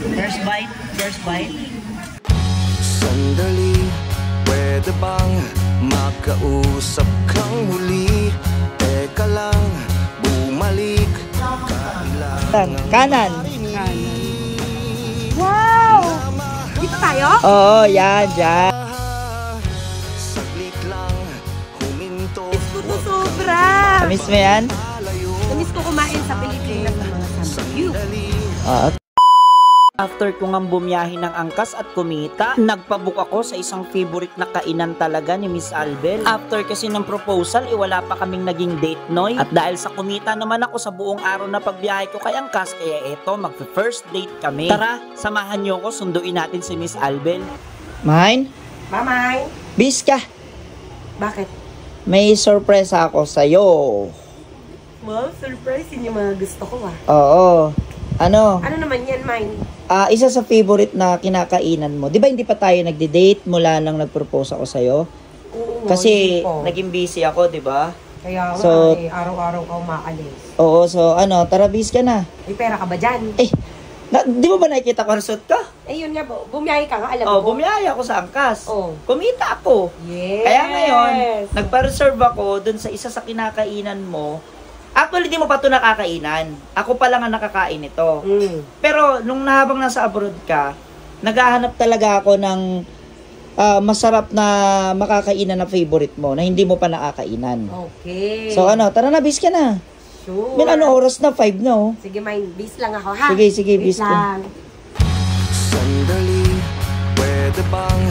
First bite, first bite. Sandali, pwede bang makausap kang huli? Teka lang, bumalik. Kanan. Wow! Dito tayo? Oo, yan, dyan. Saglit lang, huminto. Miss ko to sobra. Miss mo yan? Namiss ko kumain sa Pilipinas ng mga samgyup. After ko nga bumiyahe ng angkas at kumita, nagpabook ako sa isang favorite na kainan talaga ni Miss Albel. After kasi ng proposal, wala pa kaming naging date, noy. At dahil sa kumita naman ako sa buong araw na pagbiyahe ko kay angkas, kaya eto, mag-first date kami. Tara, samahan niyo ko, sunduin natin si Miss Albel. Mine? Mamay, Bis ka. bakit? May surprise ako sa'yo. Wow, surprise. Yun yung mga gusto ko ah. Oo. Ano? Ano naman yan, mine? Isa sa favorite na kinakainan mo. Di ba hindi pa tayo nagde-date mula nang nag-propose ako sa'yo? Oo, Kasi hindi po. naging busy ako, di ba? Kaya nga, So- araw-araw ka umaalis. Oo, so tara bis ka na. May pera ka ba dyan? Di mo ba nakikita ko resort ka? Yun nga po. Bumiyahe ka nga, alam Oh, mo. bumiyaya ako sa angkas. Oh. Kumita ako. Yes. Kaya ngayon, nagpa-reserve ako dun sa isa sa kinakainan mo. Actually, di mo pa ito nakakainan. Ako pa lang ang nakakain ito. Pero, habang nasa abroad ka, naghahanap talaga ako ng masarap na makakainan na favorite mo na hindi mo pa nakakainan. Okay. So, tara na, bis ka na. Sure. May oras na? 5 na, oh. Sige, mine. Bis lang ako, ha? Sige, Bis bis ko. lang. Sandali, pwede bang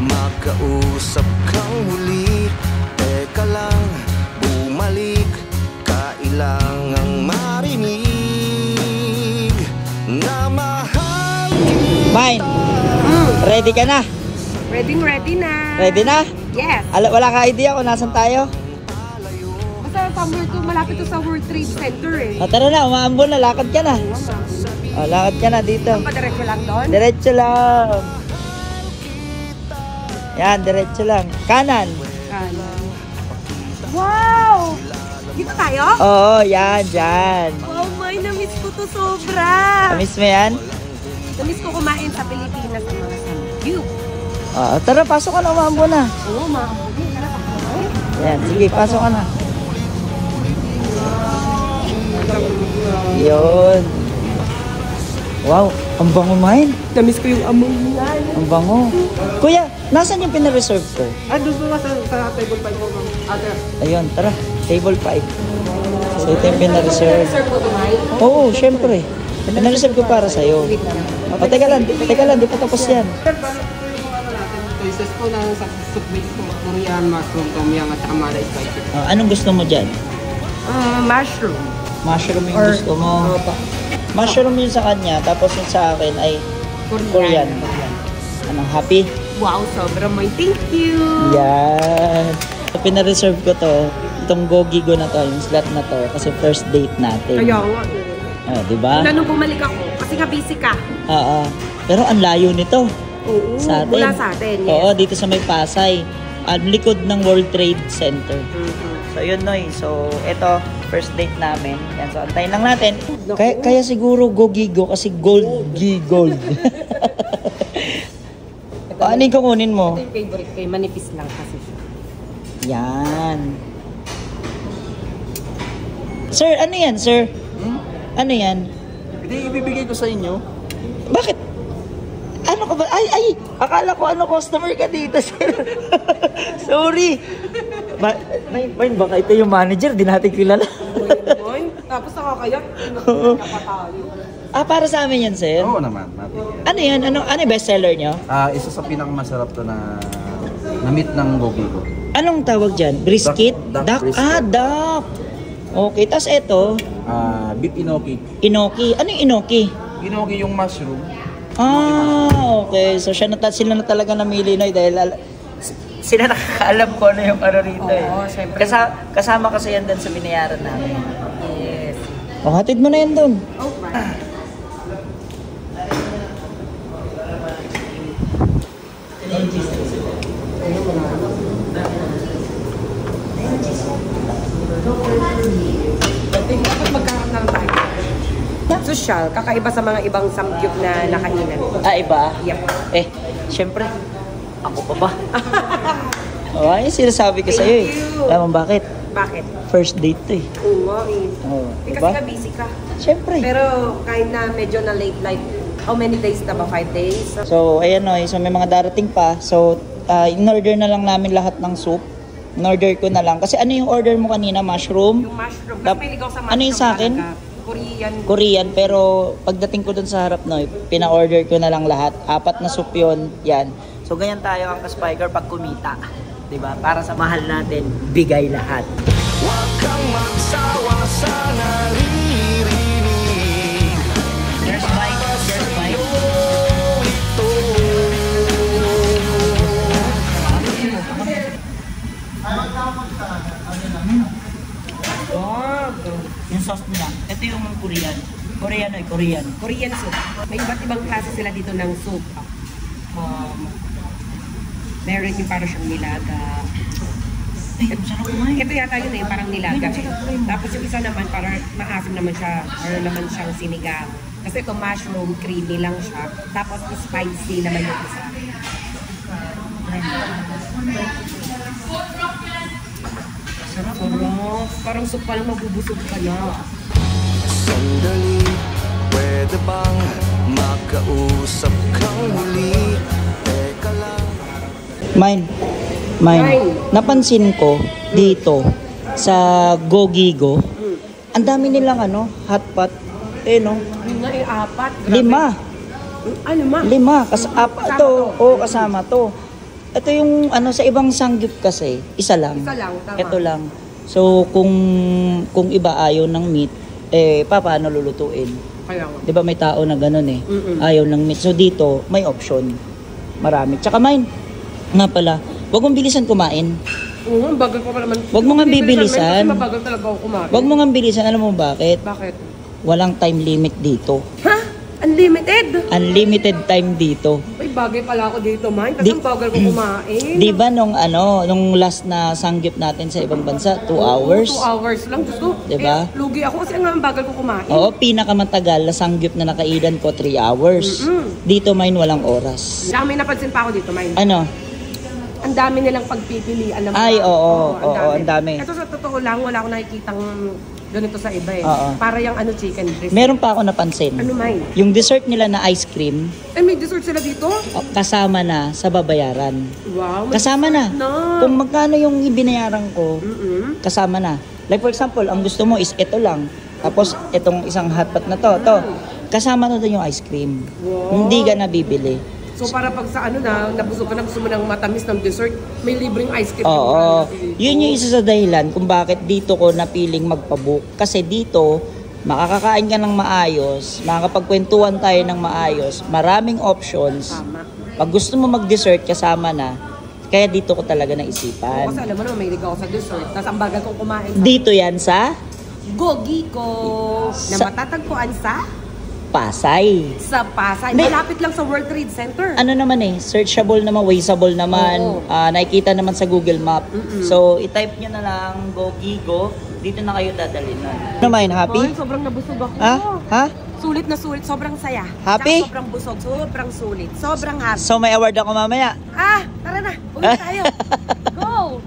makausap kang huli? Teka lang, bumalik. Kailangang marinig na mahal kita. Mine, ready ka na? Ready na. Ready na? Yes. Wala ka idea kung nasan tayo? Basta malapit to sa World Trade Center eh. Tara na, umaambon na, lakad ka na. Lakad ka na dito. Padiretso lang doon? Diretso lang. Yan, diretso lang. Kanan. Wow! Dito tayo? Oo, yan, dyan. Wow, may namiss ko to sobra. Miss mo yan? Namiss ko kumain sa Pilipinas ng mga samgyup. Tara, pasok ka na, umaambon na. Oo, maabuti. Yan, sige, pasok ka na. Yun. Wow, ang bango, Mine. Namiss ko yung amoy niya. Ang bango. Kuya, nasan yung pinareserve ko? Doon po sa table 5 po, ma'am. Ayun, tara. Table 5. So, ito yung pinareserve. Serve ko to, Mike. Oo, syempre. Pinareserve ko para sa'yo. Teka lang, di pa tapos yan. Sir, balik po yung natin. Choices po na sa soup base po. Korean, mushroom, tom yum, at saka mala spicy. Anong gusto mo dyan? Mushroom. Mushroom yung gusto mo. Mushroom yung sa kanya, tapos yung sa akin ay Korean. Anong happy? Wow, sobrang may thank you. Yan. So, pinareserve ko to. Itong Gogigo na to, yung slot na to. Kasi first date natin. Kaya nga. Diba? Mula nung bumalik ako, kasi nga busy ka. Oo. Pero ang layo nito. Oo, Sa atin. mula sa atin. Yes. Oo, dito sa may Pasay. Ang likod ng World Trade Center. So, yun, Noy. So, ito, first date namin. Yan, so, antayin lang natin. Kaya siguro Gogigo kasi gold. Ano yung kukunin mo? Ito yung favorite ko, manipis lang kasi siya. Yan. Sir, ano yan, sir? Ano yan? Hindi, ibibigay ko sa inyo. Bakit? Ano ka ba? Ay! Akala ko customer ka dito, sir. Sorry. May baka ito yung manager, di natin kilala. Tapos nakakayak, nakapa tayo. Para sa amin yan, sir? Oo naman, natin. Ano yan? Ano yung bestseller nyo? Isa sa pinakamasarap to na meat ng Gogigo. Anong tawag dyan? Brisket? Duck brisket. Duck. Okay, tas ito, Beef inoki. inoki. Ano yung inoki? Inoki yung mushroom. Okay. So sila na talaga namili, Noy, dahil sila nakakaalam ko ano yung ano rito. Oo, syempre. Kasama kasi yan doon sa binayaran namin. Yes. Hatid mo na yan doon. Okay. Dapat magkaroon na lang tayo. So, special, kakaiba sa mga ibang samgyup na nakainan. Ah, iba? Yep. Syempre, ako pa ba? Ay, sinasabi ko sa'yo eh. Thank you. Alam mo bakit? Bakit? First date to eh. Oo nga eh. Oh, Kasi diba? ka busy ka. Syempre. Pero kahit na medyo na late, like, how many days na ba? 5 days? So, ayan o. So, may mga darating pa. So, in-order na lang namin lahat ng soup. In-order ko na lang. Kasi ano yung order mo kanina? Mushroom? Yung mushroom. Tap- Kasi may ligaw sa mushroom ano yung sa akin? talaga. Korean. Korean. Pero, pagdating ko dun sa harap no, pina-order ko na lang lahat. 4 na soup yun. Yan. So, ganyan tayo ang Kaspiker pag kumita. Diba? Para sa mahal natin, bigay lahat. Huwag kang magsawa sa naririnig. There's bike. There's bike. Yung sauce nila. Ito yung Korean. Korean ay Korean. Korean soup. May iba't ibang klase sila dito ng soup. Meron yung parang siyang nilaga. Ay, sarap kumain. Ito yata yun eh, parang nilaga. Tapos yung isa naman, parang maasim naman siya. Meron naman siyang sinigang. Kasi ito mushroom, creamy lang siya. Tapos spicy naman yung isa. Sarap. Parang soup pa lang mabubusog ka na. Sandali, pwede bang makausap kang muli? Teka lang. Mine. Napansin ko dito sa Gogigo, ang dami nilang hotpot. No? Yung nga eh, 4. 5. Ano ma? 5. Kasama to. Ito yung sa ibang sangyup kasi, isa lang. Isa lang, tama. Ito lang. So, kung iba ayaw ng meat, paano lulutuin? Kaya nga. 'Di ba may tao na gano'n eh. Ayaw ng meat. So dito, may option. Marami. Tsaka mine, nga pala, wag mong bilisan kumain. Oo, bagal ko pa naman. Wag mo nga bibilisan. Kasi mabagal talaga ako kumain. Wag mo nga bilisan. Alam mo bakit? Bakit? Walang time limit dito. Ha? Unlimited? Unlimited time dito. Ay, bagay pala ako dito, man. Kasi ang bagal ko kumain. Di ba nung last na sangyup natin sa ibang bansa, 2 hours? 2 hours lang. Gusto. Diba? Lugi ako kasi ang bagal ko kumain. Oo, pinakamatagal na sangyup na nakaidan ko, 3 hours. Dito mine walang oras. May napansin pa ako dito, man. Ano? Ang dami nilang pagpipilian ng Ay, mga- oo, ang dami. Ito sa totoo lang, wala akong nakikitang ganito sa iba eh. Oo. Para yung chicken breast. Meron pa ako napansin. Ano, man? Yung dessert nila na ice cream, May dessert sila dito? kasama na sa babayaran. Wow. may Kasama na. dessert na. Kung magkano yung binayaran ko, Mm-mm. kasama na. Like for example, ang gusto mo is ito lang. Tapos itong isang hotpot na to. Kasama na doon yung ice cream. Wow. Hindi ka nabibili. So para pag sa nabusog ka na, gusto mo ng matamis ng dessert, may libreng ice cream. Oo. Dito. Yun yung isa sa dahilan kung bakit dito ko napiling magpabook. Kasi dito, makakakain ka ng maayos, makakapagkwentuhan tayo ng maayos, maraming options. Tama. Pag gusto mo mag-dessert, kasama na. Kaya dito ko talaga Oo, naisipan. kasi alam mo naman, may ligaw ako sa dessert. Tapos ang bagal kong kumain. Dito yan sa Gogigo na Sa- matatagpuan sa Pasay. Pasay. Hindi. Malapit lang sa World Trade Center. Ano naman searchable naman, wasteable naman. Oo. Nakikita naman sa Google Map. So, i-type nyo na lang Gogigo. Dito na kayo dadalhin nun. Ano main, happy? Ay, sobrang nabusog ako. Ha? Sulit na sulit. Sobrang saya. Happy? Tsaka sobrang busog. Sobrang sulit. Sobrang happy. So, may award ako mamaya. Tara na. Uwi tayo. Go!